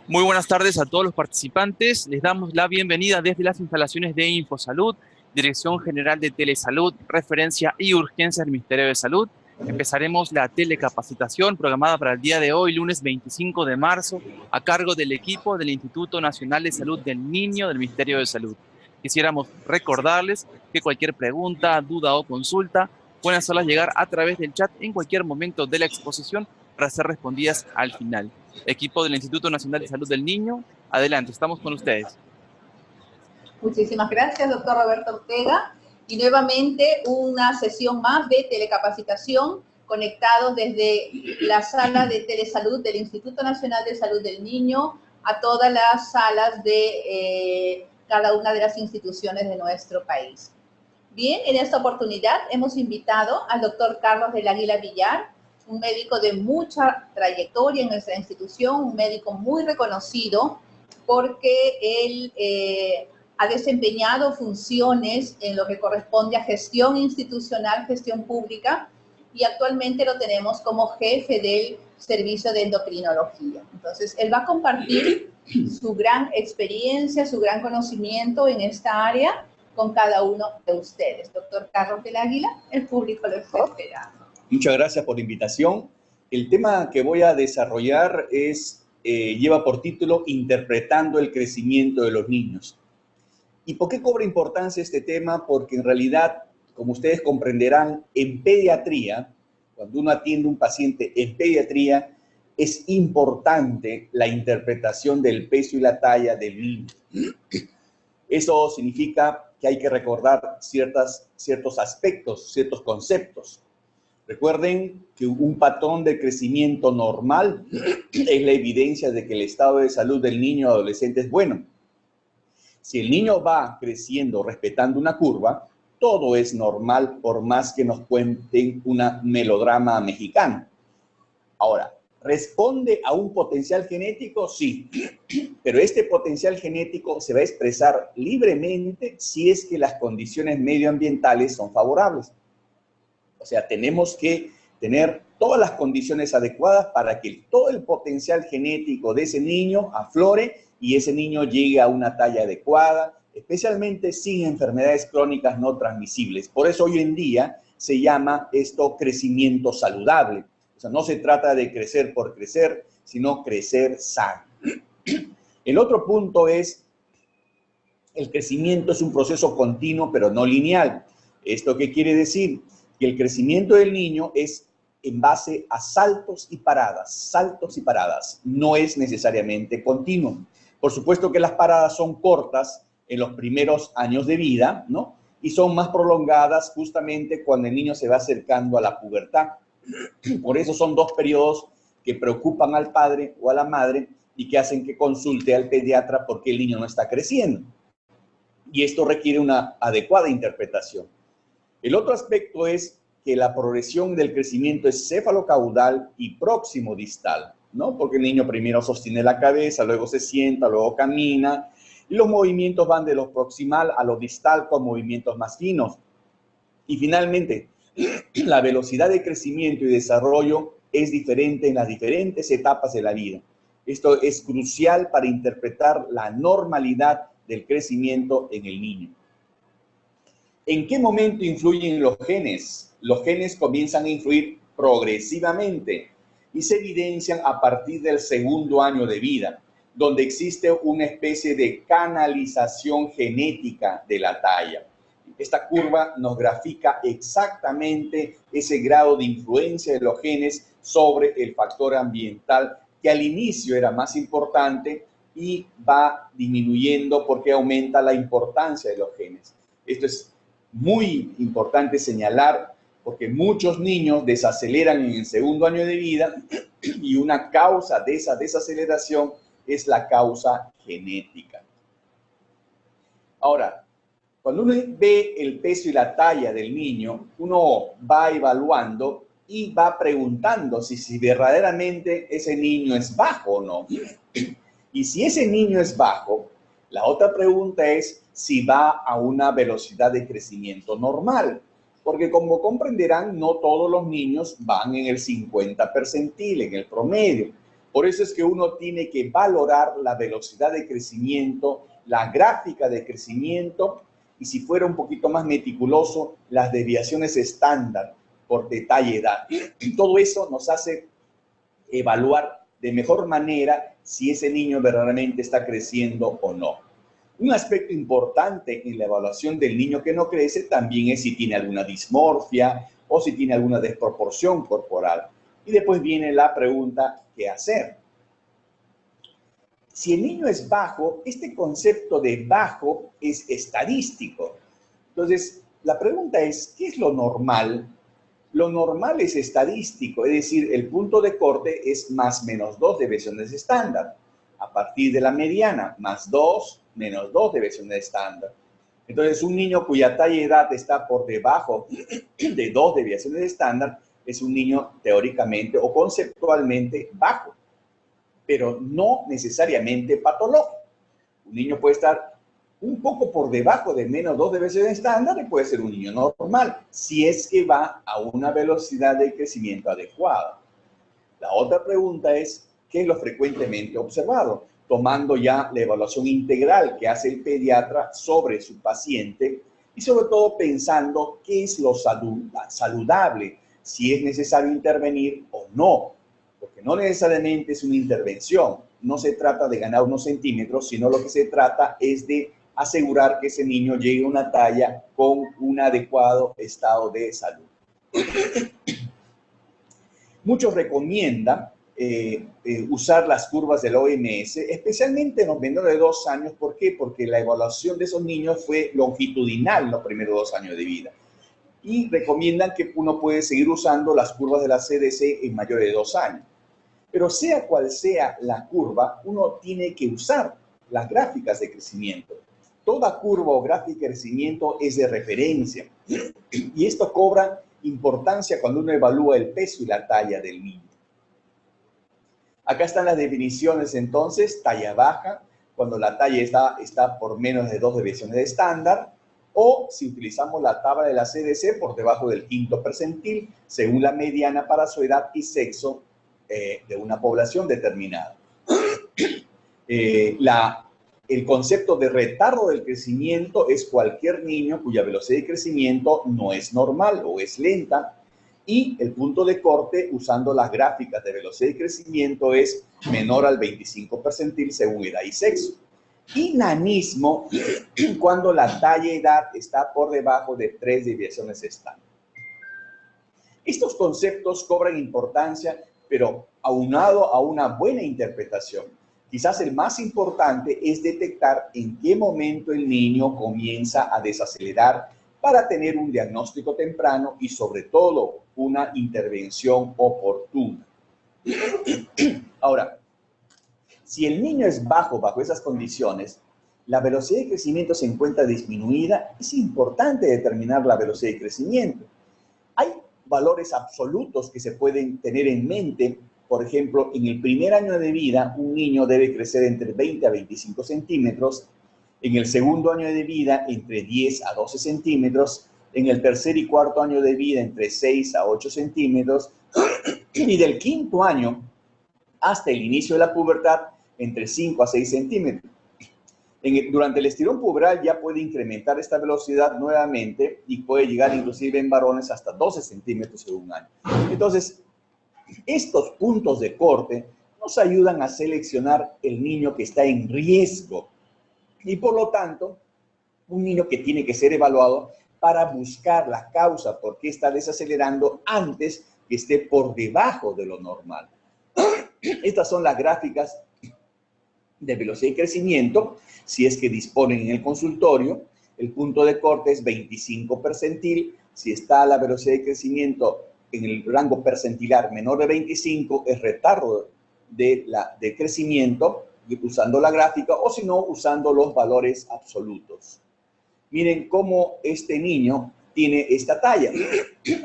Muy buenas tardes a todos los participantes. Les damos la bienvenida desde las instalaciones de InfoSalud, Dirección General de Telesalud, Referencia y Urgencia del Ministerio de Salud. Empezaremos la telecapacitación programada para el día de hoy, lunes 25 de marzo, a cargo del equipo del Instituto Nacional de Salud del Niño del Ministerio de Salud. Quisiéramos recordarles que cualquier pregunta, duda o consulta pueden hacerlas llegar a través del chat en cualquier momento de la exposición para ser respondidas al final. Equipo del Instituto Nacional de Salud del Niño, adelante, estamos con ustedes. Muchísimas gracias, doctor Roberto Ortega. Y nuevamente una sesión más de telecapacitación conectados desde la sala de telesalud del Instituto Nacional de Salud del Niño a todas las salas de cada una de las instituciones de nuestro país. Bien, en esta oportunidad hemos invitado al doctor Carlos del Águila Villar, un médico de mucha trayectoria en nuestra institución, un médico muy reconocido porque él ha desempeñado funciones en lo que corresponde a gestión institucional, gestión pública, y actualmente lo tenemos como jefe del servicio de endocrinología. Entonces, él va a compartir su gran experiencia, su gran conocimiento en esta área con cada uno de ustedes. Doctor Carlos del Águila, el público lo está esperando. Muchas gracias por la invitación. El tema que voy a desarrollar lleva por título Interpretando el crecimiento de los niños. ¿Y por qué cobra importancia este tema? Porque en realidad, como ustedes comprenderán, en pediatría, cuando uno atiende a un paciente en pediatría, es importante la interpretación del peso y la talla del niño. Eso significa que hay que recordar ciertos aspectos, ciertos conceptos. Recuerden que un patrón de crecimiento normal es la evidencia de que el estado de salud del niño o adolescente es bueno. Si el niño va creciendo respetando una curva, todo es normal por más que nos cuenten una melodrama mexicana. Ahora, ¿responde a un potencial genético? Sí, pero este potencial genético se va a expresar libremente si es que las condiciones medioambientales son favorables. O sea, tenemos que tener todas las condiciones adecuadas para que todo el potencial genético de ese niño aflore y ese niño llegue a una talla adecuada, especialmente sin enfermedades crónicas no transmisibles. Por eso hoy en día se llama esto crecimiento saludable. O sea, no se trata de crecer por crecer, sino crecer sano. El otro punto es, el crecimiento es un proceso continuo, pero no lineal. ¿Esto qué quiere decir? Que el crecimiento del niño es en base a saltos y paradas, no es necesariamente continuo. Por supuesto que las paradas son cortas en los primeros años de vida, ¿no? Y son más prolongadas justamente cuando el niño se va acercando a la pubertad. Por eso son dos periodos que preocupan al padre o a la madre y que hacen que consulte al pediatra porque el niño no está creciendo. Y esto requiere una adecuada interpretación. El otro aspecto es que la progresión del crecimiento es cefalocaudal y próximo distal, ¿no? Porque el niño primero sostiene la cabeza, luego se sienta, luego camina, y los movimientos van de lo proximal a lo distal con movimientos más finos. Y finalmente, la velocidad de crecimiento y desarrollo es diferente en las diferentes etapas de la vida. Esto es crucial para interpretar la normalidad del crecimiento en el niño. ¿En qué momento influyen los genes? Los genes comienzan a influir progresivamente y se evidencian a partir del segundo año de vida, donde existe una especie de canalización genética de la talla. Esta curva nos grafica exactamente ese grado de influencia de los genes sobre el factor ambiental, que al inicio era más importante y va disminuyendo porque aumenta la importancia de los genes. Esto es muy importante señalar porque muchos niños desaceleran en el segundo año de vida y una causa de esa desaceleración es la causa genética. Ahora, cuando uno ve el peso y la talla del niño, uno va evaluando y va preguntando si verdaderamente ese niño es bajo o no. Y si ese niño es bajo, la otra pregunta es si va a una velocidad de crecimiento normal. Porque como comprenderán, no todos los niños van en el 50 percentil, en el promedio. Por eso es que uno tiene que valorar la velocidad de crecimiento, la gráfica de crecimiento y, si fuera un poquito más meticuloso, las desviaciones estándar por detalle edad. Todo eso nos hace evaluar de mejor manera si ese niño verdaderamente está creciendo o no. Un aspecto importante en la evaluación del niño que no crece también es si tiene alguna dismorfia o si tiene alguna desproporción corporal. Y después viene la pregunta, ¿qué hacer? Si el niño es bajo, este concepto de bajo es estadístico. Entonces, la pregunta es, ¿qué es lo normal? Lo normal es estadístico, es decir, el punto de corte es más menos 2 desviaciones estándar. A partir de la mediana, más 2, menos 2 desviaciones estándar. Entonces, un niño cuya talla y edad está por debajo de 2 desviaciones estándar es un niño teóricamente o conceptualmente bajo, pero no necesariamente patológico. Un niño puede estar un poco por debajo de menos 2 desviaciones estándar y puede ser un niño normal, si es que va a una velocidad de crecimiento adecuada. La otra pregunta es, ¿qué es lo frecuentemente observado? Tomando ya la evaluación integral que hace el pediatra sobre su paciente y sobre todo pensando qué es lo saludable, si es necesario intervenir o no, porque no necesariamente es una intervención, no se trata de ganar unos centímetros, sino lo que se trata es de asegurar que ese niño llegue a una talla con un adecuado estado de salud. Muchos recomiendan usar las curvas del OMS, especialmente en los menores de 2 años. ¿Por qué? Porque la evaluación de esos niños fue longitudinal en los primeros 2 años de vida. Y recomiendan que uno puede seguir usando las curvas de la CDC en mayores de 2 años. Pero sea cual sea la curva, uno tiene que usar las gráficas de crecimiento. Toda curva o gráfica de crecimiento es de referencia. Y esto cobra importancia cuando uno evalúa el peso y la talla del niño. Acá están las definiciones entonces: talla baja, cuando la talla está por menos de 2 desviaciones de estándar, o si utilizamos la tabla de la CDC, por debajo del 5º percentil, según la mediana para su edad y sexo de una población determinada. El concepto de retardo del crecimiento es cualquier niño cuya velocidad de crecimiento no es normal o es lenta, y el punto de corte usando las gráficas de velocidad de crecimiento es menor al 25 percentil según edad y sexo. Y nanismo cuando la talla y edad está por debajo de 3 desviaciones estándar. Estos conceptos cobran importancia, pero aunado a una buena interpretación. Quizás el más importante es detectar en qué momento el niño comienza a desacelerar para tener un diagnóstico temprano y, sobre todo, una intervención oportuna. Ahora, si el niño es bajo esas condiciones, la velocidad de crecimiento se encuentra disminuida, es importante determinar la velocidad de crecimiento. Hay valores absolutos que se pueden tener en mente. Por ejemplo, en el primer año de vida, un niño debe crecer entre 20 a 25 centímetros, en el segundo año de vida, entre 10 a 12 centímetros, en el tercer y cuarto año de vida, entre 6 a 8 centímetros, y del 5º año hasta el inicio de la pubertad, entre 5 a 6 centímetros. Durante el estirón puberal ya puede incrementar esta velocidad nuevamente y puede llegar inclusive en varones hasta 12 centímetros en un año. Entonces, estos puntos de corte nos ayudan a seleccionar el niño que está en riesgo y, por lo tanto, un niño que tiene que ser evaluado para buscar la causa por qué está desacelerando antes que esté por debajo de lo normal. Estas son las gráficas de velocidad y crecimiento, si es que disponen en el consultorio. El punto de corte es 25 percentil. Si está la velocidad de crecimiento en el rango percentilar menor de 25, es retardo de crecimiento, usando la gráfica, o si no, usando los valores absolutos. Miren cómo este niño tiene esta talla.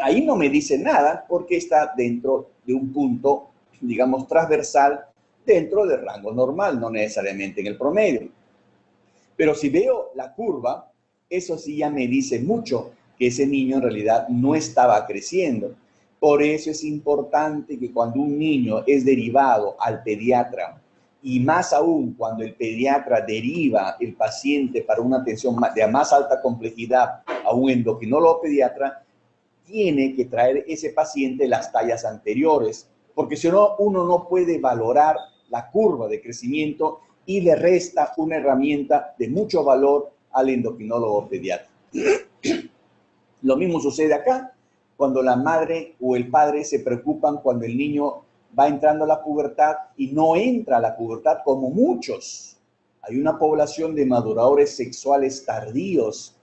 Ahí no me dice nada porque está dentro de un punto, digamos, transversal dentro del rango normal, no necesariamente en el promedio. Pero si veo la curva, eso sí ya me dice mucho que ese niño en realidad no estaba creciendo. Por eso es importante que cuando un niño es derivado al pediatra, y más aún cuando el pediatra deriva el paciente para una atención de más alta complejidad a un endocrinólogo pediatra, tiene que traer ese paciente las tallas anteriores, porque si no, uno no puede valorar la curva de crecimiento y le resta una herramienta de mucho valor al endocrinólogo pediatra. Lo mismo sucede acá, cuando la madre o el padre se preocupan cuando el niño va entrando a la pubertad y no entra a la pubertad como muchos. Hay una población de maduradores sexuales tardíos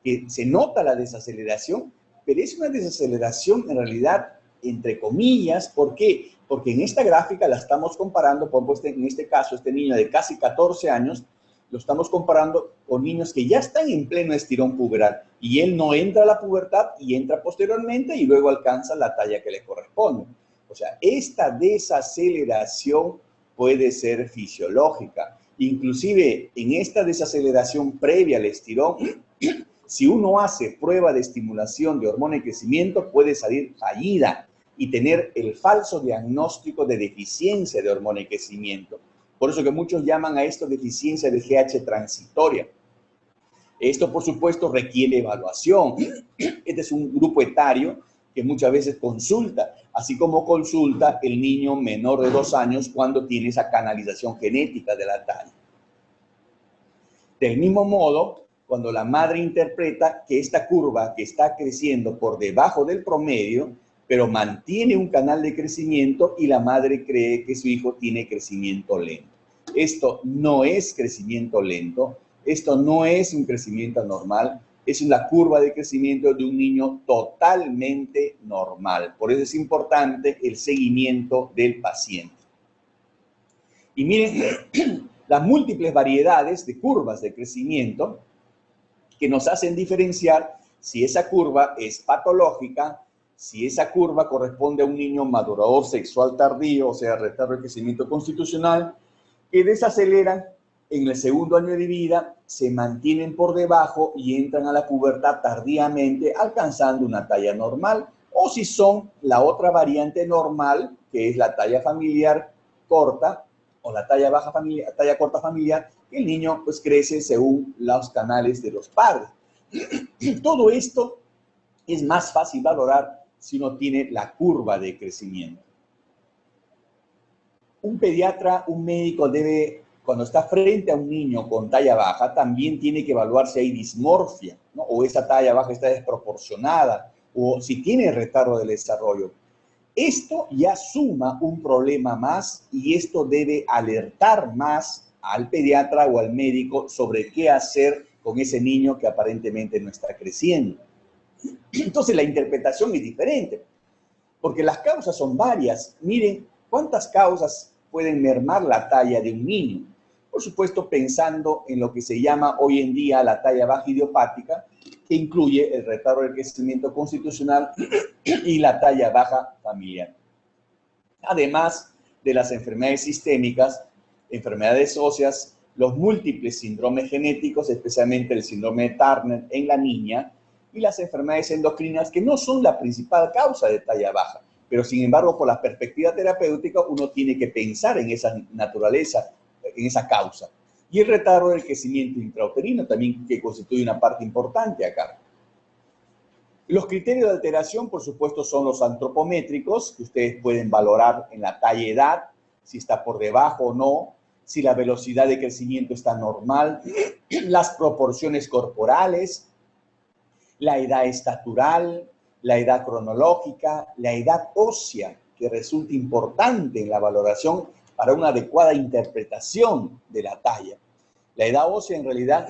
que se nota la desaceleración, pero es una desaceleración en realidad entre comillas. ¿Por qué? Porque en esta gráfica la estamos comparando, por ejemplo, en este caso, este niño de casi 14 años, lo estamos comparando con niños que ya están en pleno estirón puberal y él no entra a la pubertad y entra posteriormente y luego alcanza la talla que le corresponde. O sea, esta desaceleración puede ser fisiológica. Inclusive en esta desaceleración previa al estirón, si uno hace prueba de estimulación de hormona de crecimiento, puede salir fallida y tener el falso diagnóstico de deficiencia de hormona de crecimiento. Por eso que muchos llaman a esto deficiencia de GH transitoria. Esto, por supuesto, requiere evaluación. Este es un grupo etario que muchas veces consulta, así como consulta el niño menor de 2 años cuando tiene esa canalización genética de la talla. Del mismo modo, cuando la madre interpreta que esta curva que está creciendo por debajo del promedio, pero mantiene un canal de crecimiento y la madre cree que su hijo tiene crecimiento lento. Esto no es crecimiento lento, esto no es un crecimiento anormal, es una curva de crecimiento de un niño totalmente normal. Por eso es importante el seguimiento del paciente. Y miren las múltiples variedades de curvas de crecimiento que nos hacen diferenciar si esa curva es patológica, si esa curva corresponde a un niño madurador sexual tardío, o sea, retardo de crecimiento constitucional, que desaceleran en el segundo año de vida, se mantienen por debajo y entran a la pubertad tardíamente, alcanzando una talla normal, o si son la otra variante normal, que es la talla familiar corta, o la talla baja familiar, talla corta familiar, que el niño pues crece según los canales de los padres. Todo esto es más fácil valorar si uno tiene la curva de crecimiento. Un pediatra, un médico debe, cuando está frente a un niño con talla baja, también tiene que evaluar si hay dismorfia, ¿no? O esa talla baja está desproporcionada, o si tiene retardo del desarrollo. Esto ya suma un problema más y esto debe alertar más al pediatra o al médico sobre qué hacer con ese niño que aparentemente no está creciendo. Entonces la interpretación es diferente, porque las causas son varias. Miren, ¿cuántas causas pueden mermar la talla de un niño? Por supuesto, pensando en lo que se llama hoy en día la talla baja idiopática, que incluye el retardo del crecimiento constitucional y la talla baja familiar. Además de las enfermedades sistémicas, enfermedades óseas, los múltiples síndromes genéticos, especialmente el síndrome de Turner en la niña, y las enfermedades endocrinas, que no son la principal causa de talla baja, pero sin embargo, por la perspectiva terapéutica, uno tiene que pensar en esa naturaleza, en esa causa. Y el retardo del crecimiento intrauterino también, que constituye una parte importante acá. Los criterios de alteración, por supuesto, son los antropométricos, que ustedes pueden valorar en la talla-edad, si está por debajo o no, si la velocidad de crecimiento está normal, las proporciones corporales, la edad estatural, la edad cronológica, la edad ósea, que resulta importante en la valoración para una adecuada interpretación de la talla. La edad ósea en realidad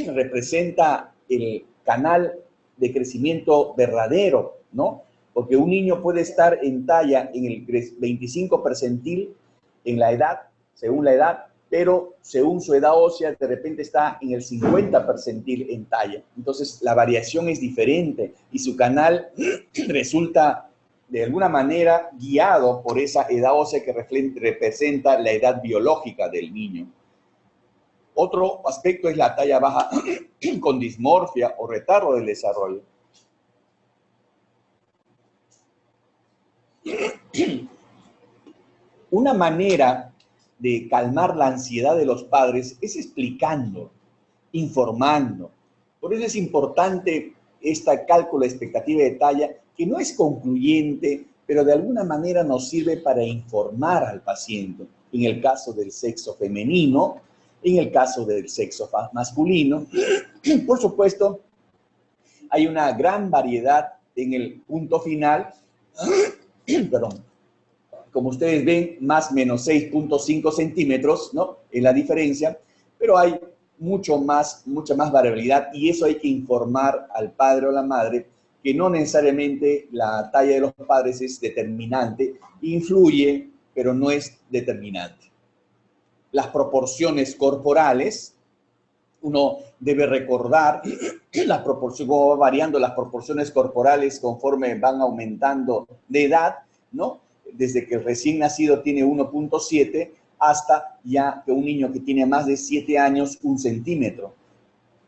representa el canal de crecimiento verdadero, ¿no? Porque un niño puede estar en talla en el 25 percentil en la edad, según la edad, pero según su edad ósea, de repente está en el 50 percentil en talla. Entonces, la variación es diferente y su canal resulta, de alguna manera, guiado por esa edad ósea que representa la edad biológica del niño. Otro aspecto es la talla baja con dismorfia o retardo del desarrollo. Una manera de calmar la ansiedad de los padres es explicando, informando. Por eso es importante esta cálculo de expectativa de talla, que no es concluyente, pero de alguna manera nos sirve para informar al paciente. En el caso del sexo femenino, en el caso del sexo masculino. Por supuesto, hay una gran variedad en el punto final. Perdón. Como ustedes ven, más o menos 6.5 centímetros, ¿no? Es la diferencia, pero hay mucha más variabilidad, y eso hay que informar al padre o la madre que no necesariamente la talla de los padres es determinante, influye, pero no es determinante. Las proporciones corporales, uno debe recordar la proporción, cómo va variando las proporciones corporales conforme van aumentando de edad, ¿no? Desde que el recién nacido tiene 1.7 hasta ya que un niño que tiene más de 7 años, 1 centímetro.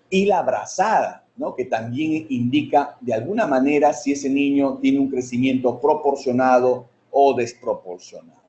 Y la brazada, ¿no? Que también indica de alguna manera si ese niño tiene un crecimiento proporcionado o desproporcionado.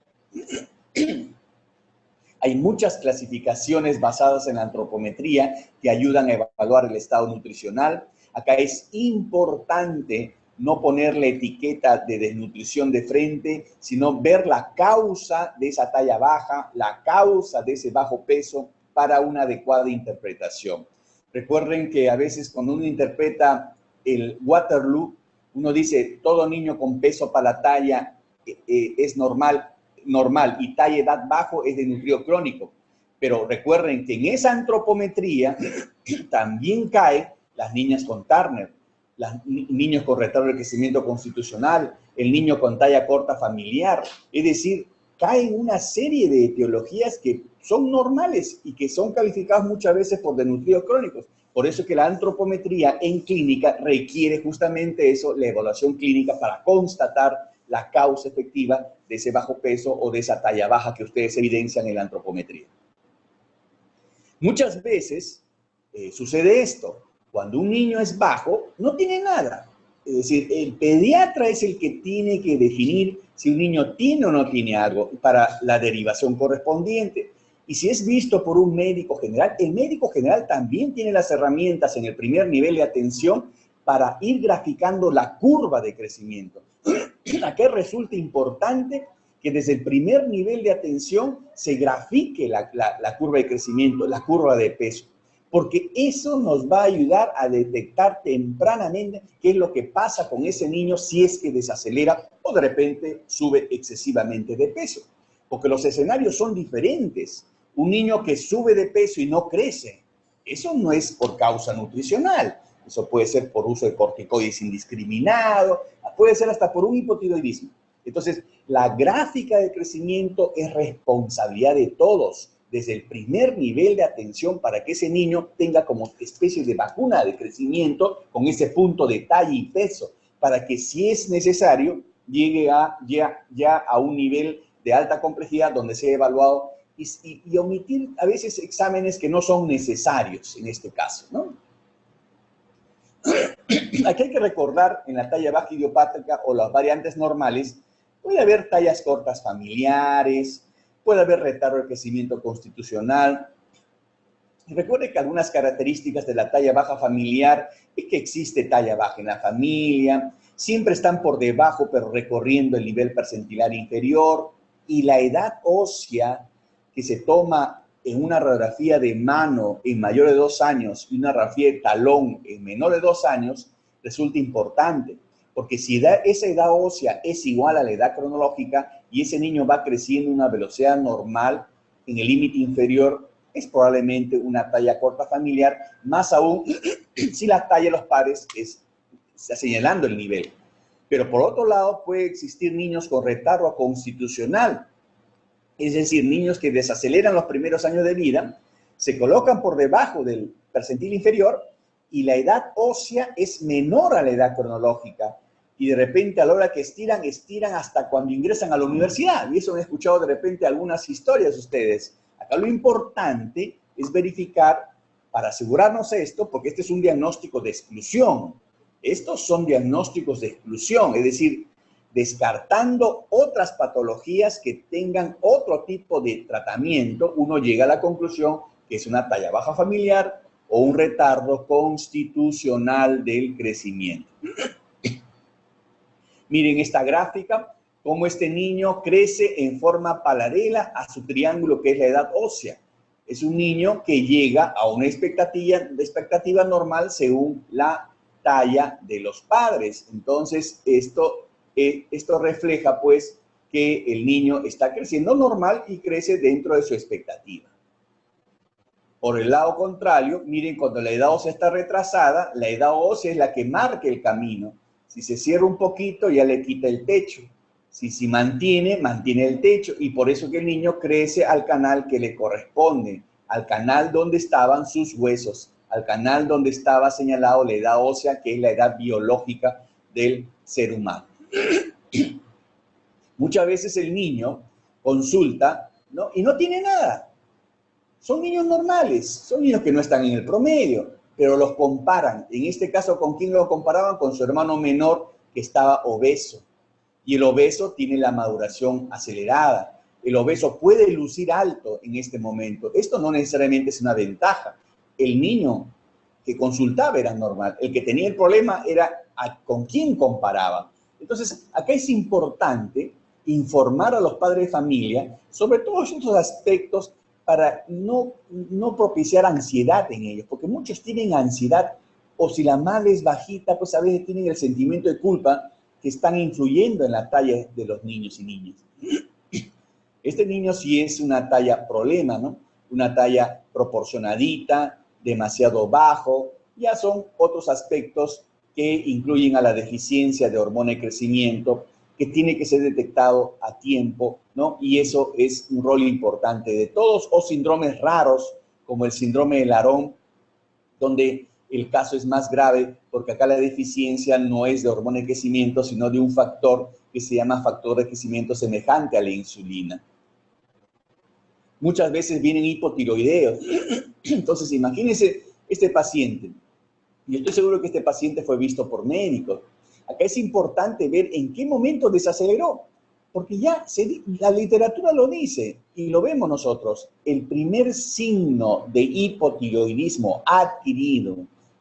Hay muchas clasificaciones basadas en la antropometría que ayudan a evaluar el estado nutricional. Acá es importante no ponerle etiqueta de desnutrición de frente, sino ver la causa de esa talla baja, la causa de ese bajo peso para una adecuada interpretación. Recuerden que a veces cuando uno interpreta el Waterloo, uno dice todo niño con peso para la talla es normal y talla edad bajo es desnutrido crónico. Pero recuerden que en esa antropometría también caen las niñas con Turner, los niños con retardo de crecimiento constitucional, el niño con talla corta familiar. Es decir, caen una serie de etiologías que son normales y que son calificadas muchas veces por desnutridos crónicos. Por eso que la antropometría en clínica requiere justamente eso, la evaluación clínica, para constatar la causa efectiva de ese bajo peso o de esa talla baja que ustedes evidencian en la antropometría. Muchas veces sucede esto. Cuando un niño es bajo, no tiene nada. Es decir, el pediatra es el que tiene que definir si un niño tiene o no tiene algo para la derivación correspondiente. Y si es visto por un médico general, el médico general también tiene las herramientas en el primer nivel de atención para ir graficando la curva de crecimiento. Aquí resulta importante que desde el primer nivel de atención se grafique la curva de crecimiento, la curva de peso, porque eso nos va a ayudar a detectar tempranamente qué es lo que pasa con ese niño si es que desacelera o de repente sube excesivamente de peso, porque los escenarios son diferentes. Un niño que sube de peso y no crece, eso no es por causa nutricional. Eso puede ser por uso de corticoides indiscriminado, puede ser hasta por un hipotiroidismo. Entonces, la gráfica de crecimiento es responsabilidad de todos, desde el primer nivel de atención, para que ese niño tenga como especie de vacuna de crecimiento con ese punto de talla y peso, para que si es necesario, llegue ya a un nivel de alta complejidad donde sea evaluado y omitir a veces exámenes que no son necesarios en este caso, ¿no? Aquí hay que recordar, en la talla baja idiopátrica o las variantes normales, puede haber tallas cortas familiares, puede haber retardo de crecimiento constitucional. Y recuerde que algunas características de la talla baja familiar es que existe talla baja en la familia, siempre están por debajo pero recorriendo el nivel percentilar inferior, y la edad ósea que se toma en una radiografía de mano en mayor de 2 años y una radiografía de talón en menor de 2 años resulta importante, porque si esa edad ósea es igual a la edad cronológica y ese niño va creciendo a una velocidad normal en el límite inferior, es probablemente una talla corta familiar, más aún si la talla de los padres está señalando el nivel. Pero por otro lado puede existir niños con retardo constitucional, es decir, niños que desaceleran los primeros años de vida, se colocan por debajo del percentil inferior y la edad ósea es menor a la edad cronológica. Y de repente a la hora que estiran hasta cuando ingresan a la universidad. Y eso han escuchado de repente algunas historias ustedes. Acá lo importante es verificar, para asegurarnos esto, porque este es un diagnóstico de exclusión. Estos son diagnósticos de exclusión, es decir, descartando otras patologías que tengan otro tipo de tratamiento, uno llega a la conclusión que es una talla baja familiar o un retardo constitucional del crecimiento. Miren esta gráfica, cómo este niño crece en forma paralela a su triángulo, que es la edad ósea. Es un niño que llega a una expectativa normal según la talla de los padres. Entonces, esto refleja, pues, que el niño está creciendo normal y crece dentro de su expectativa. Por el lado contrario, miren, cuando la edad ósea está retrasada, la edad ósea es la que marca el camino. Si se cierra un poquito, ya le quita el techo. Si mantiene el techo. Y por eso que el niño crece al canal que le corresponde, al canal donde estaban sus huesos, al canal donde estaba señalado la edad ósea, que es la edad biológica del ser humano. Muchas veces el niño consulta, ¿no? Y no tiene nada. Son niños normales, son niños que no están en el promedio, pero los comparan. En este caso, ¿con quién lo comparaban? Con su hermano menor que estaba obeso. Y el obeso tiene la maduración acelerada. El obeso puede lucir alto en este momento. Esto no necesariamente es una ventaja. El niño que consultaba era normal. El que tenía el problema era con quién comparaba. Entonces, acá es importante informar a los padres de familia sobre todos estos aspectos para no propiciar ansiedad en ellos, porque muchos tienen ansiedad, o si la madre es bajita, pues a veces tienen el sentimiento de culpa que están influyendo en la talla de los niños y niñas. Este niño sí es una talla problema, ¿no? Una talla proporcionadita, demasiado bajo, ya son otros aspectos que incluyen a la deficiencia de hormona de crecimiento, que tiene que ser detectado a tiempo, ¿no? Y eso es un rol importante de todos, o síndromes raros, como el síndrome de Laron, donde el caso es más grave, porque acá la deficiencia no es de hormona de crecimiento, sino de un factor que se llama factor de crecimiento semejante a la insulina. Muchas veces vienen hipotiroideos. Entonces, imagínense este paciente. Y estoy seguro que este paciente fue visto por médicos. Acá es importante ver en qué momento desaceleró, porque ya la literatura lo dice y lo vemos nosotros. El primer signo de hipotiroidismo adquirido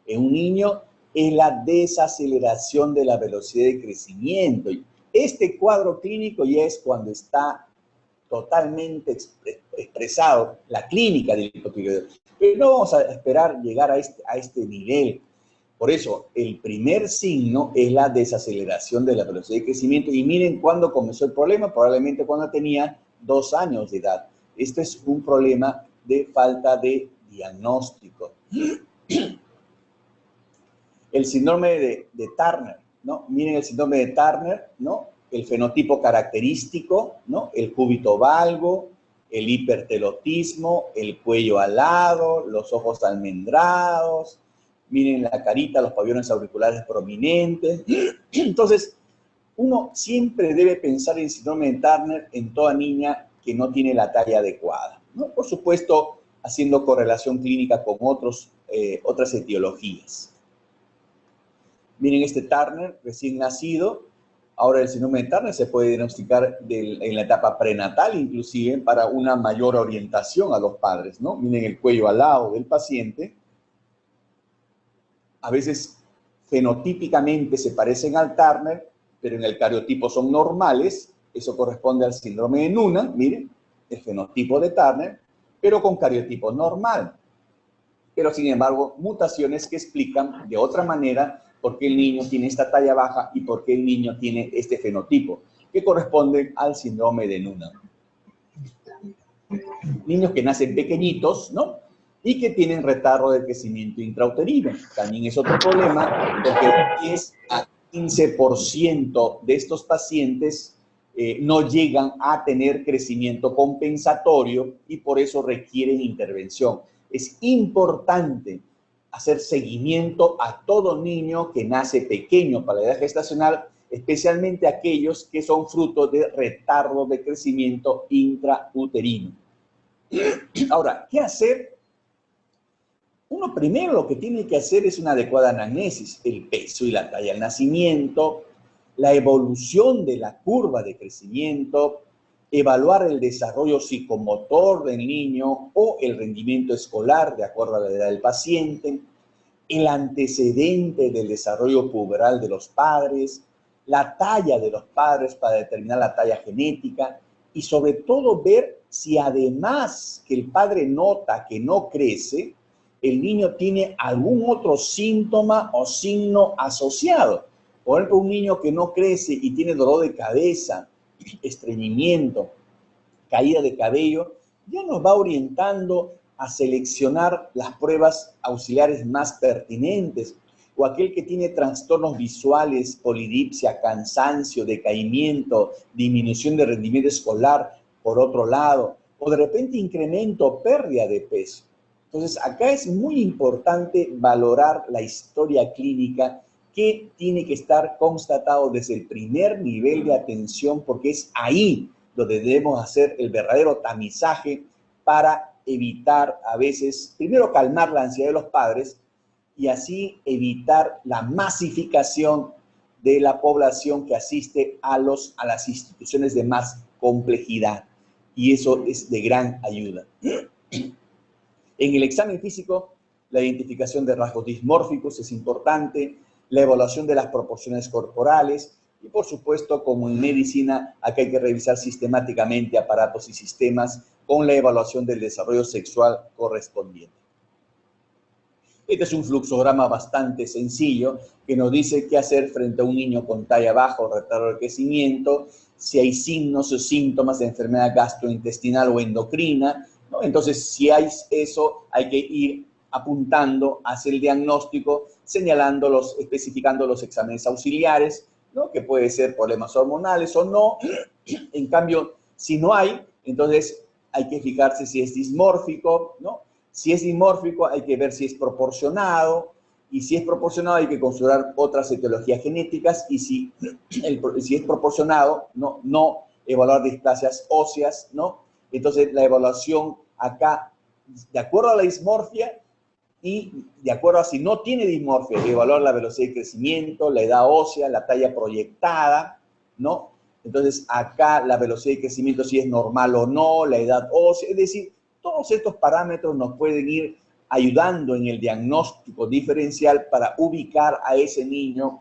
en un niño es la desaceleración de la velocidad de crecimiento. Este cuadro clínico ya es cuando está totalmente expresado la clínica del hipotiroidismo. Pero no vamos a esperar llegar a este nivel. Por eso, el primer signo es la desaceleración de la velocidad de crecimiento. Y miren cuándo comenzó el problema, probablemente cuando tenía 2 años de edad. Este es un problema de falta de diagnóstico. El síndrome de Turner, ¿no? Miren el síndrome de Turner, ¿no? El fenotipo característico, ¿no? El cúbito valgo, el hipertelotismo, el cuello alado, los ojos almendrados. Miren la carita, los pabellones auriculares prominentes. Entonces, uno siempre debe pensar en síndrome de Turner en toda niña que no tiene la talla adecuada, ¿no? Por supuesto, haciendo correlación clínica con otras etiologías. Miren este Turner recién nacido. Ahora el síndrome de Turner se puede diagnosticar en la etapa prenatal, inclusive para una mayor orientación a los padres, ¿no? Miren el cuello alado del paciente. A veces fenotípicamente se parecen al Turner, pero en el cariotipo son normales. Eso corresponde al síndrome de Noonan, miren, el fenotipo de Turner, pero con cariotipo normal. Pero sin embargo, mutaciones que explican de otra manera por qué el niño tiene esta talla baja y por qué el niño tiene este fenotipo, que corresponde al síndrome de Noonan. Niños que nacen pequeñitos, ¿no? Y que tienen retardo de crecimiento intrauterino. También es otro problema, porque 10 a 15% de estos pacientes no llegan a tener crecimiento compensatorio y por eso requieren intervención. Es importante hacer seguimiento a todo niño que nace pequeño para la edad gestacional, especialmente aquellos que son fruto de retardo de crecimiento intrauterino. Ahora, ¿qué hacer? Uno primero lo que tiene que hacer es una adecuada anamnesis, el peso y la talla al nacimiento, la evolución de la curva de crecimiento, evaluar el desarrollo psicomotor del niño o el rendimiento escolar de acuerdo a la edad del paciente, el antecedente del desarrollo puberal de los padres, la talla de los padres para determinar la talla genética y sobre todo ver si además que el padre nota que no crece, el niño tiene algún otro síntoma o signo asociado. Por ejemplo, un niño que no crece y tiene dolor de cabeza, estreñimiento, caída de cabello, ya nos va orientando a seleccionar las pruebas auxiliares más pertinentes, o aquel que tiene trastornos visuales, polidipsia, cansancio, decaimiento, disminución de rendimiento escolar, por otro lado, o de repente incremento o pérdida de peso. Entonces, acá es muy importante valorar la historia clínica que tiene que estar constatado desde el primer nivel de atención, porque es ahí donde debemos hacer el verdadero tamizaje para evitar a veces, primero calmar la ansiedad de los padres y así evitar la masificación de la población que asiste a las instituciones de más complejidad. Y eso es de gran ayuda. En el examen físico, la identificación de rasgos dismórficos es importante, la evaluación de las proporciones corporales y, por supuesto, como en medicina, acá hay que revisar sistemáticamente aparatos y sistemas con la evaluación del desarrollo sexual correspondiente. Este es un fluxograma bastante sencillo que nos dice qué hacer frente a un niño con talla baja o retardo de crecimiento, si hay signos o síntomas de enfermedad gastrointestinal o endocrina, ¿no? Entonces, si hay eso, hay que ir apuntando hacia el diagnóstico, señalándolos, especificando los exámenes auxiliares, ¿no? Que puede ser problemas hormonales o no. En cambio, si no hay, entonces hay que fijarse si es dismórfico, ¿no? Si es dimórfico, hay que ver si es proporcionado, y si es proporcionado hay que considerar otras etiologías genéticas, y si es proporcionado, no evaluar displasias óseas, ¿no? Entonces, la evaluación acá, de acuerdo a la dismorfia y de acuerdo a si no tiene dismorfia, evaluar la velocidad de crecimiento, la edad ósea, la talla proyectada, ¿no? Entonces, acá la velocidad de crecimiento si es normal o no, la edad ósea, es decir, todos estos parámetros nos pueden ir ayudando en el diagnóstico diferencial para ubicar a ese niño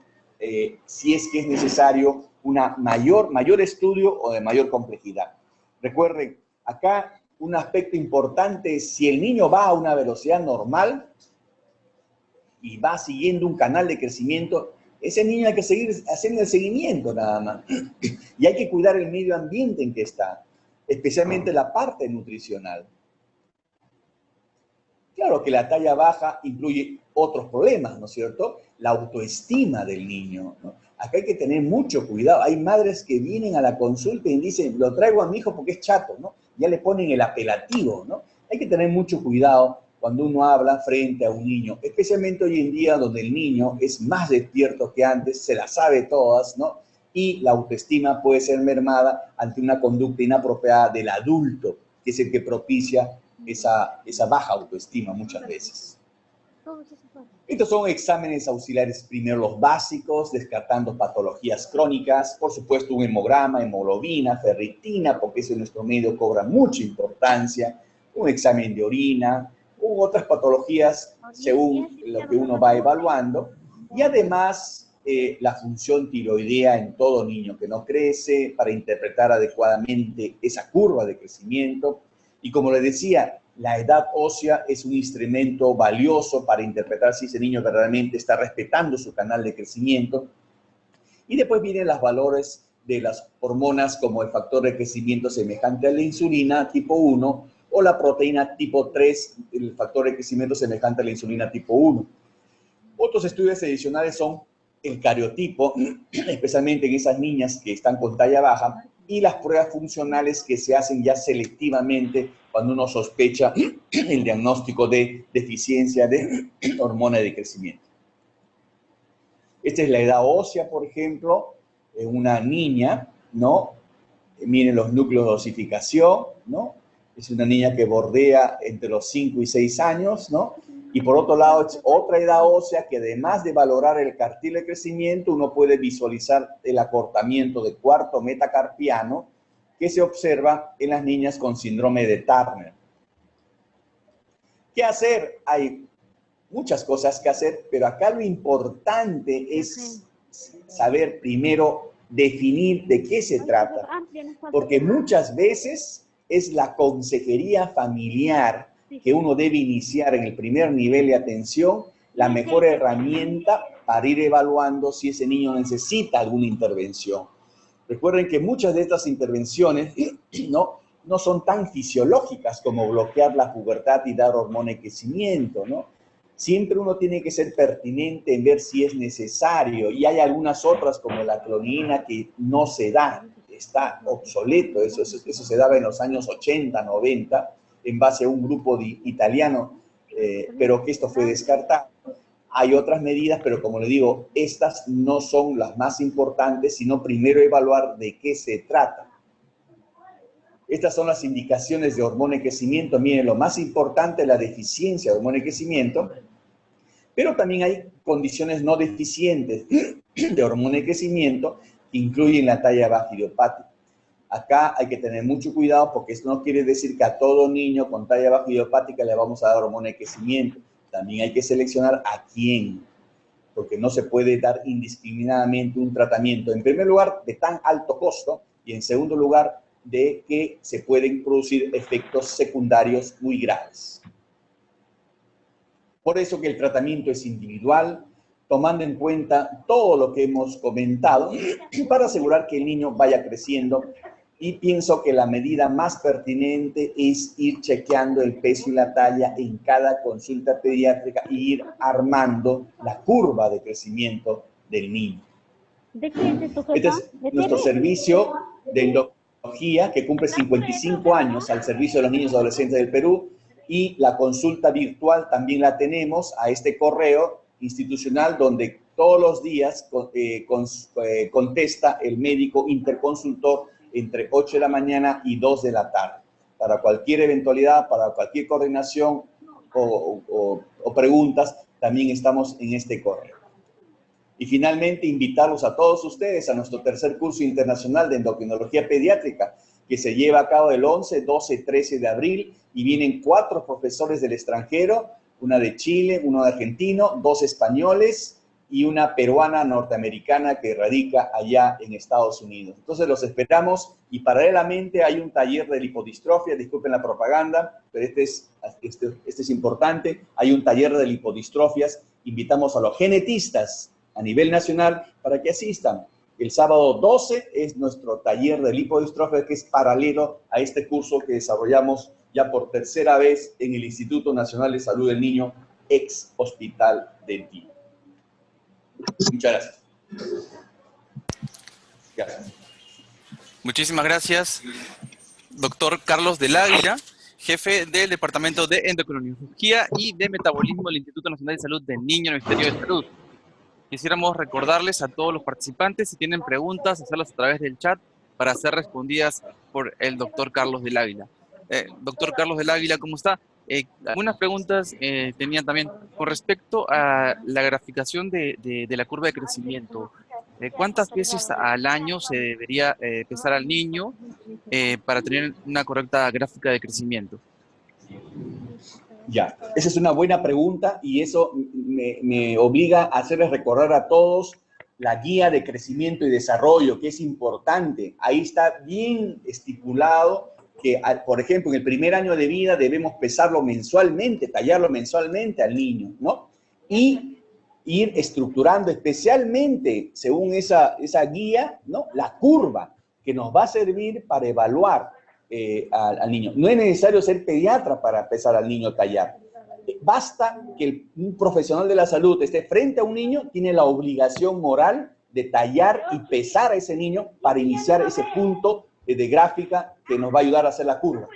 si es que es necesario un mayor estudio o de mayor complejidad. Recuerden, acá un aspecto importante es si el niño va a una velocidad normal y va siguiendo un canal de crecimiento, ese niño hay que seguir haciendo el seguimiento nada más. Y hay que cuidar el medio ambiente en que está, especialmente la parte nutricional. Claro que la talla baja incluye otros problemas, ¿no es cierto? La autoestima del niño, ¿no? Acá hay que tener mucho cuidado. Hay madres que vienen a la consulta y dicen, lo traigo a mi hijo porque es chato, ¿no? Ya le ponen el apelativo, ¿no? Hay que tener mucho cuidado cuando uno habla frente a un niño, especialmente hoy en día donde el niño es más despierto que antes, se las sabe todas, ¿no? Y la autoestima puede ser mermada ante una conducta inapropiada del adulto, que es el que propicia esa baja autoestima muchas veces. Estos son exámenes auxiliares, primero los básicos, descartando patologías crónicas, por supuesto un hemograma, hemoglobina, ferritina, porque eso en nuestro medio cobra mucha importancia, un examen de orina, u otras patologías según lo que uno va evaluando, y además la función tiroidea en todo niño que no crece, para interpretar adecuadamente esa curva de crecimiento. Y como les decía, la edad ósea es un instrumento valioso para interpretar si ese niño verdaderamente está respetando su canal de crecimiento. Y después vienen los valores de las hormonas como el factor de crecimiento semejante a la insulina tipo 1 o la proteína tipo 3, el factor de crecimiento semejante a la insulina tipo 1. Otros estudios adicionales son el cariotipo, especialmente en esas niñas que están con talla baja, y las pruebas funcionales que se hacen ya selectivamente cuando uno sospecha el diagnóstico de deficiencia de hormona de crecimiento. Esta es la edad ósea, por ejemplo, en una niña, ¿no? Miren los núcleos de osificación, ¿no? Es una niña que bordea entre los 5 y 6 años, ¿no? Y por otro lado, es otra edad ósea que además de valorar el cartílago de crecimiento, uno puede visualizar el acortamiento de cuarto metacarpiano que se observa en las niñas con síndrome de Turner. ¿Qué hacer? Hay muchas cosas que hacer, pero acá lo importante es saber primero definir de qué se trata, porque muchas veces es la consejería familiar que uno debe iniciar en el primer nivel de atención, la mejor herramienta para ir evaluando si ese niño necesita alguna intervención. Recuerden que muchas de estas intervenciones no son tan fisiológicas como bloquear la pubertad y dar hormona de crecimiento, ¿no? Siempre uno tiene que ser pertinente en ver si es necesario, y hay algunas otras como la clonidina que no se da, está obsoleto, eso se daba en los años 80, 90, en base a un grupo italiano, pero que esto fue descartado. Hay otras medidas, pero como le digo, estas no son las más importantes, sino primero evaluar de qué se trata. Estas son las indicaciones de hormona de crecimiento. Miren, lo más importante es la deficiencia de hormona de crecimiento, pero también hay condiciones no deficientes de hormona de crecimiento que incluyen la talla baja idiopática. Acá hay que tener mucho cuidado porque esto no quiere decir que a todo niño con talla baja idiopática le vamos a dar hormona de crecimiento. También hay que seleccionar a quién, porque no se puede dar indiscriminadamente un tratamiento, en primer lugar, de tan alto costo, y en segundo lugar, de que se pueden producir efectos secundarios muy graves. Por eso que el tratamiento es individual, tomando en cuenta todo lo que hemos comentado, para asegurar que el niño vaya creciendo. Y pienso que la medida más pertinente es ir chequeando el peso y la talla en cada consulta pediátrica e ir armando la curva de crecimiento del niño. Este es nuestro servicio de endocrinología que cumple 55 años al servicio de los niños y adolescentes del Perú, y la consulta virtual también la tenemos a este correo institucional donde todos los días contesta el médico interconsultor entre 8 de la mañana y 2 de la tarde. Para cualquier eventualidad, para cualquier coordinación o preguntas, también estamos en este correo. Y finalmente, invitarlos a todos ustedes a nuestro tercer curso internacional de endocrinología pediátrica, que se lleva a cabo el 11, 12, 13 de abril, y vienen 4 profesores del extranjero, una de Chile, uno de argentino, 2 españoles, y una peruana norteamericana que radica allá en Estados Unidos. Entonces los esperamos, y paralelamente hay un taller de lipodistrofia, disculpen la propaganda, pero este es importante, hay un taller de lipodistrofias, invitamos a los genetistas a nivel nacional para que asistan. El sábado 12 es nuestro taller de lipodistrofia, que es paralelo a este curso que desarrollamos ya por tercera vez en el Instituto Nacional de Salud del Niño, ex Hospital del Niño. Muchas gracias. Gracias. Muchísimas gracias, doctor Carlos del Águila, jefe del Departamento de Endocrinología y de Metabolismo del Instituto Nacional de Salud del Niño en el Ministerio de Salud. Quisiéramos recordarles a todos los participantes, si tienen preguntas, hacerlas a través del chat para ser respondidas por el doctor Carlos del Águila. Doctor Carlos del Águila, ¿cómo está? Algunas preguntas tenían también con respecto a la graficación de la curva de crecimiento. ¿Cuántas veces al año se debería pesar al niño para tener una correcta gráfica de crecimiento? Ya, esa es una buena pregunta, y eso me obliga a hacerles recordar a todos la guía de crecimiento y desarrollo, que es importante. Ahí está bien estipulado que, por ejemplo, en el primer año de vida debemos pesarlo mensualmente, tallarlo mensualmente al niño, ¿no? Y ir estructurando especialmente, según esa guía, ¿no?, la curva que nos va a servir para evaluar al niño. No es necesario ser pediatra para pesar al niño, tallar. Basta que un profesional de la salud esté frente a un niño, tiene la obligación moral de tallar y pesar a ese niño para iniciar ese punto de gráfica que nos va a ayudar a hacer la curva.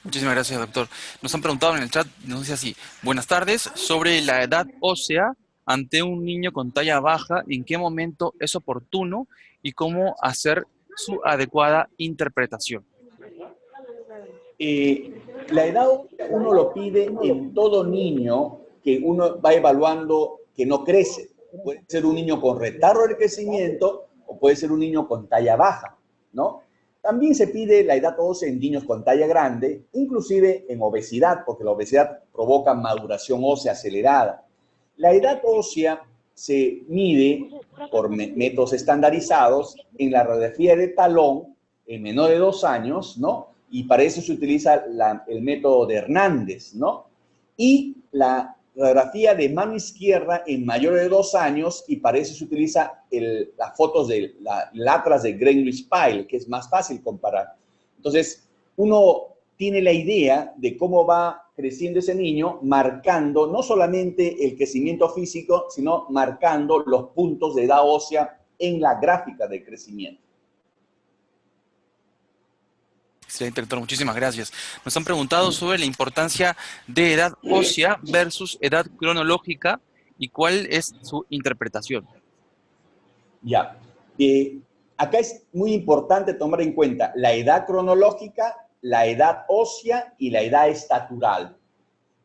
Muchísimas gracias, doctor. Nos han preguntado en el chat, nos dice así: buenas tardes, sobre la edad ósea ante un niño con talla baja, ¿en qué momento es oportuno y cómo hacer su adecuada interpretación? La edad uno lo pide en todo niño que uno va evaluando que no crece. Puede ser un niño con retardo de crecimiento o puede ser un niño con talla baja, ¿no? También se pide la edad ósea en niños con talla grande, inclusive en obesidad, porque la obesidad provoca maduración ósea acelerada. La edad ósea se mide por métodos estandarizados en la radiografía de talón en menor de 2 años, ¿no? Y para eso se utiliza el método de Hernández, ¿no? Y la radiografía de mano izquierda en mayor de 2 años, y para eso se utiliza las fotos del atlas de Green-Lewis-Pyle, que es más fácil comparar. Entonces, uno tiene la idea de cómo va creciendo ese niño, marcando no solamente el crecimiento físico, sino marcando los puntos de edad ósea en la gráfica de crecimiento. Excelente, doctor. Muchísimas gracias. Nos han preguntado sobre la importancia de edad ósea versus edad cronológica y cuál es su interpretación. Ya. Acá es muy importante tomar en cuenta la edad cronológica, la edad ósea y la edad estatural.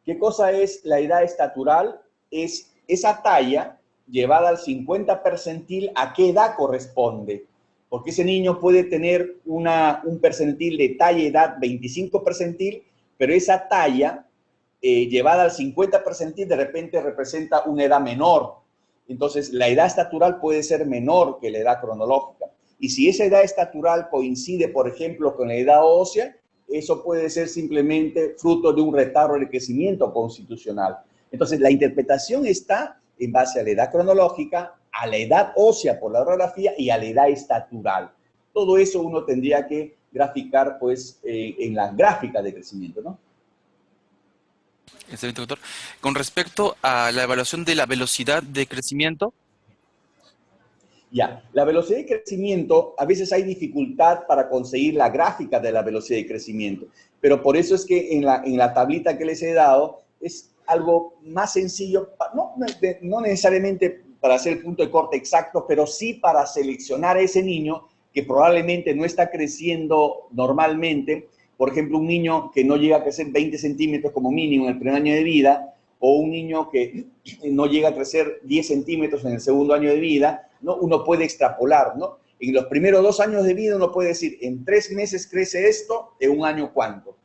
¿Qué cosa es la edad estatural? Es esa talla llevada al 50 percentil, ¿a qué edad corresponde? Porque ese niño puede tener un percentil de talla-edad 25 percentil, pero esa talla llevada al 50 percentil de repente representa una edad menor. Entonces, la edad estatural puede ser menor que la edad cronológica. Y si esa edad estatural coincide, por ejemplo, con la edad ósea, eso puede ser simplemente fruto de un retardo de crecimiento constitucional. Entonces, la interpretación está en base a la edad cronológica, a la edad ósea por la radiografía y a la edad estatural. Todo eso uno tendría que graficar, pues, en la gráfica de crecimiento, ¿no? Excelente, doctor. Con respecto a la evaluación de la velocidad de crecimiento. Ya, la velocidad de crecimiento, a veces hay dificultad para conseguir la gráfica de la velocidad de crecimiento, pero por eso es que en la tablita que les he dado es algo más sencillo, no necesariamente para hacer el punto de corte exacto, pero sí para seleccionar a ese niño que probablemente no está creciendo normalmente. Por ejemplo, un niño que no llega a crecer 20 centímetros como mínimo en el primer año de vida, o un niño que no llega a crecer 10 centímetros en el segundo año de vida, ¿no? Uno puede extrapolar, ¿no? En los primeros 2 años de vida uno puede decir, en 3 meses crece esto, en 1 año ¿cuánto?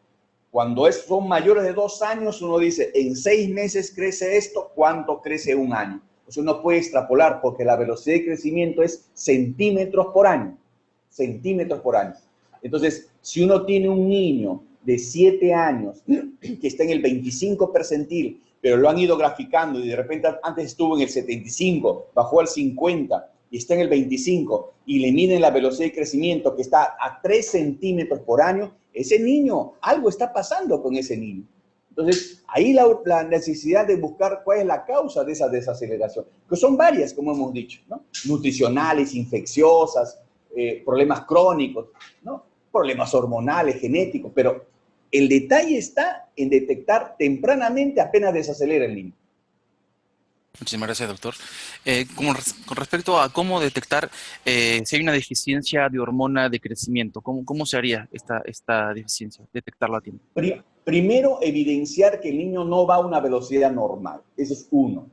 Cuando son mayores de 2 años, uno dice, en 6 meses crece esto, ¿cuánto crece 1 año? O sea, uno puede extrapolar porque la velocidad de crecimiento es centímetros por año. Centímetros por año. Entonces, si uno tiene un niño de 7 años que está en el 25 percentil, pero lo han ido graficando y de repente antes estuvo en el 75, bajó al 50 y está en el 25 y le miden la velocidad de crecimiento que está a 3 centímetros por año, ese niño, algo está pasando con ese niño. Entonces, ahí la necesidad de buscar cuál es la causa de esa desaceleración, que son varias, como hemos dicho, ¿no? Nutricionales, infecciosas, problemas crónicos, ¿no? Problemas hormonales, genéticos, pero el detalle está en detectar tempranamente apenas desacelera el niño. Muchísimas gracias, doctor. Con respecto a cómo detectar si hay una deficiencia de hormona de crecimiento, ¿cómo se haría esta deficiencia? Detectarla a tiempo. Primero, evidenciar que el niño no va a una velocidad normal. Eso es 1.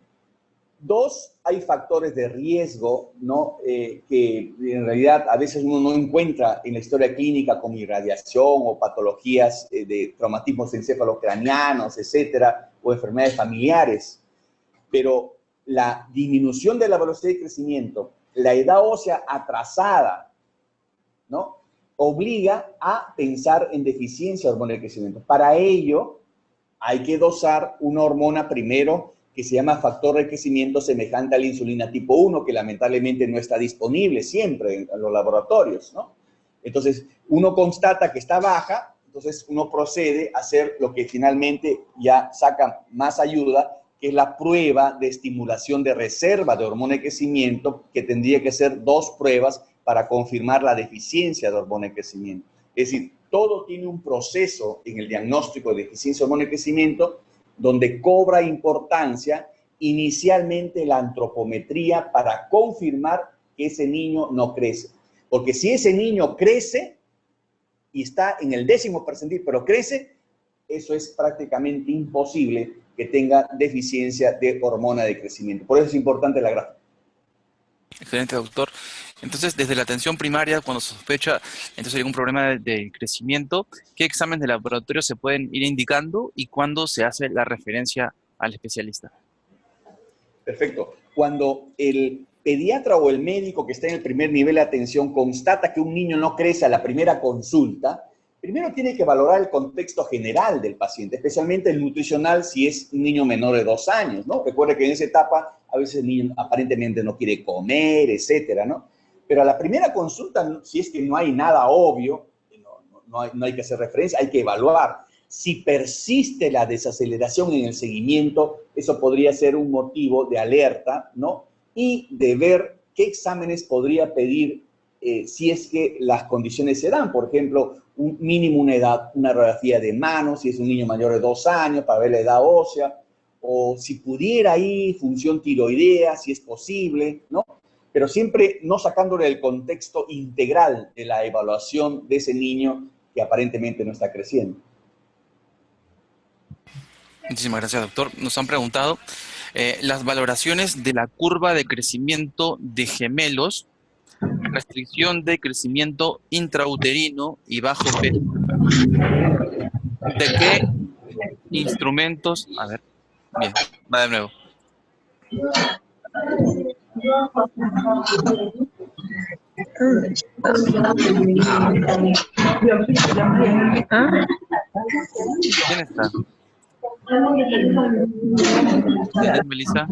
2, hay factores de riesgo, ¿no? Que en realidad a veces uno no encuentra en la historia clínica como irradiación o patologías de traumatismos encefalocranianos, etcétera, o enfermedades familiares. Pero la disminución de la velocidad de crecimiento, la edad ósea atrasada, ¿no? Obliga a pensar en deficiencia de hormona de crecimiento. Para ello, hay que dosar una hormona primero que se llama factor de crecimiento semejante a la insulina tipo 1, que lamentablemente no está disponible siempre en los laboratorios, ¿no? Entonces, uno constata que está baja, entonces uno procede a hacer lo que finalmente ya saca más ayuda, que es la prueba de estimulación de reserva de hormona de crecimiento, que tendría que ser 2 pruebas para confirmar la deficiencia de hormona de crecimiento. Es decir, todo tiene un proceso en el diagnóstico de deficiencia de hormona de crecimiento donde cobra importancia inicialmente la antropometría para confirmar que ese niño no crece. Porque si ese niño crece y está en el 10º percentil, pero crece, eso es prácticamente imposible que tenga deficiencia de hormona de crecimiento. Por eso es importante la gráfica. Excelente, doctor. Entonces, desde la atención primaria, cuando se sospecha entonces algún problema de crecimiento, ¿qué exámenes de laboratorio se pueden ir indicando y cuándo se hace la referencia al especialista? Perfecto. Cuando el pediatra o el médico que está en el primer nivel de atención constata que un niño no crece a la primera consulta, primero tiene que valorar el contexto general del paciente, especialmente el nutricional si es un niño menor de 2 años, ¿no? Recuerde que en esa etapa a veces el niño aparentemente no quiere comer, etcétera, ¿no? Pero a la primera consulta, si es que no hay nada obvio, no hay que hacer referencia, hay que evaluar. Si persiste la desaceleración en el seguimiento, eso podría ser un motivo de alerta, ¿no? Y de ver qué exámenes podría pedir si es que las condiciones se dan. Por ejemplo, un mínimo una radiografía de manos, si es un niño mayor de 2 años, para ver la edad ósea, o si pudiera ir función tiroidea, si es posible, ¿no? Pero siempre no sacándole el contexto integral de la evaluación de ese niño que aparentemente no está creciendo. Muchísimas gracias, doctor. Nos han preguntado las valoraciones de la curva de crecimiento de gemelos, restricción de crecimiento intrauterino y bajo peso. ¿De qué instrumentos? A ver, bien, va de nuevo. ¿Quién está? ¿Quién es, Melissa?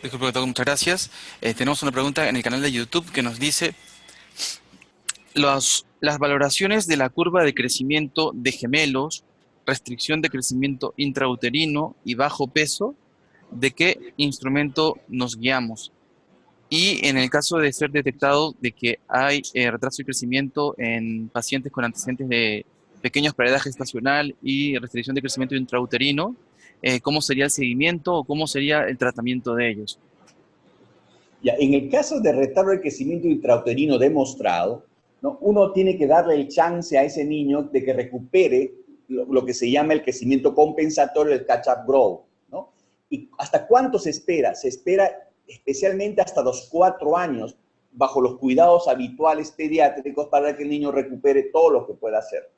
Disculpe, doctor, muchas gracias. Tenemos una pregunta en el canal de YouTube que nos dice las valoraciones de la curva de crecimiento de gemelos, restricción de crecimiento intrauterino y bajo peso, ¿de qué instrumento nos guiamos? Y en el caso de ser detectado de que hay retraso de crecimiento en pacientes con antecedentes de pequeños para edad gestacional y restricción de crecimiento intrauterino, ¿cómo sería el seguimiento o cómo sería el tratamiento de ellos? Ya, en el caso de retardo de crecimiento intrauterino demostrado, ¿no? Uno tiene que darle el chance a ese niño de que recupere lo que se llama el crecimiento compensatorio, el catch-up growth, ¿no? ¿Y hasta cuánto se espera? Se espera especialmente hasta los 4 años bajo los cuidados habituales pediátricos para que el niño recupere todo lo que pueda hacer.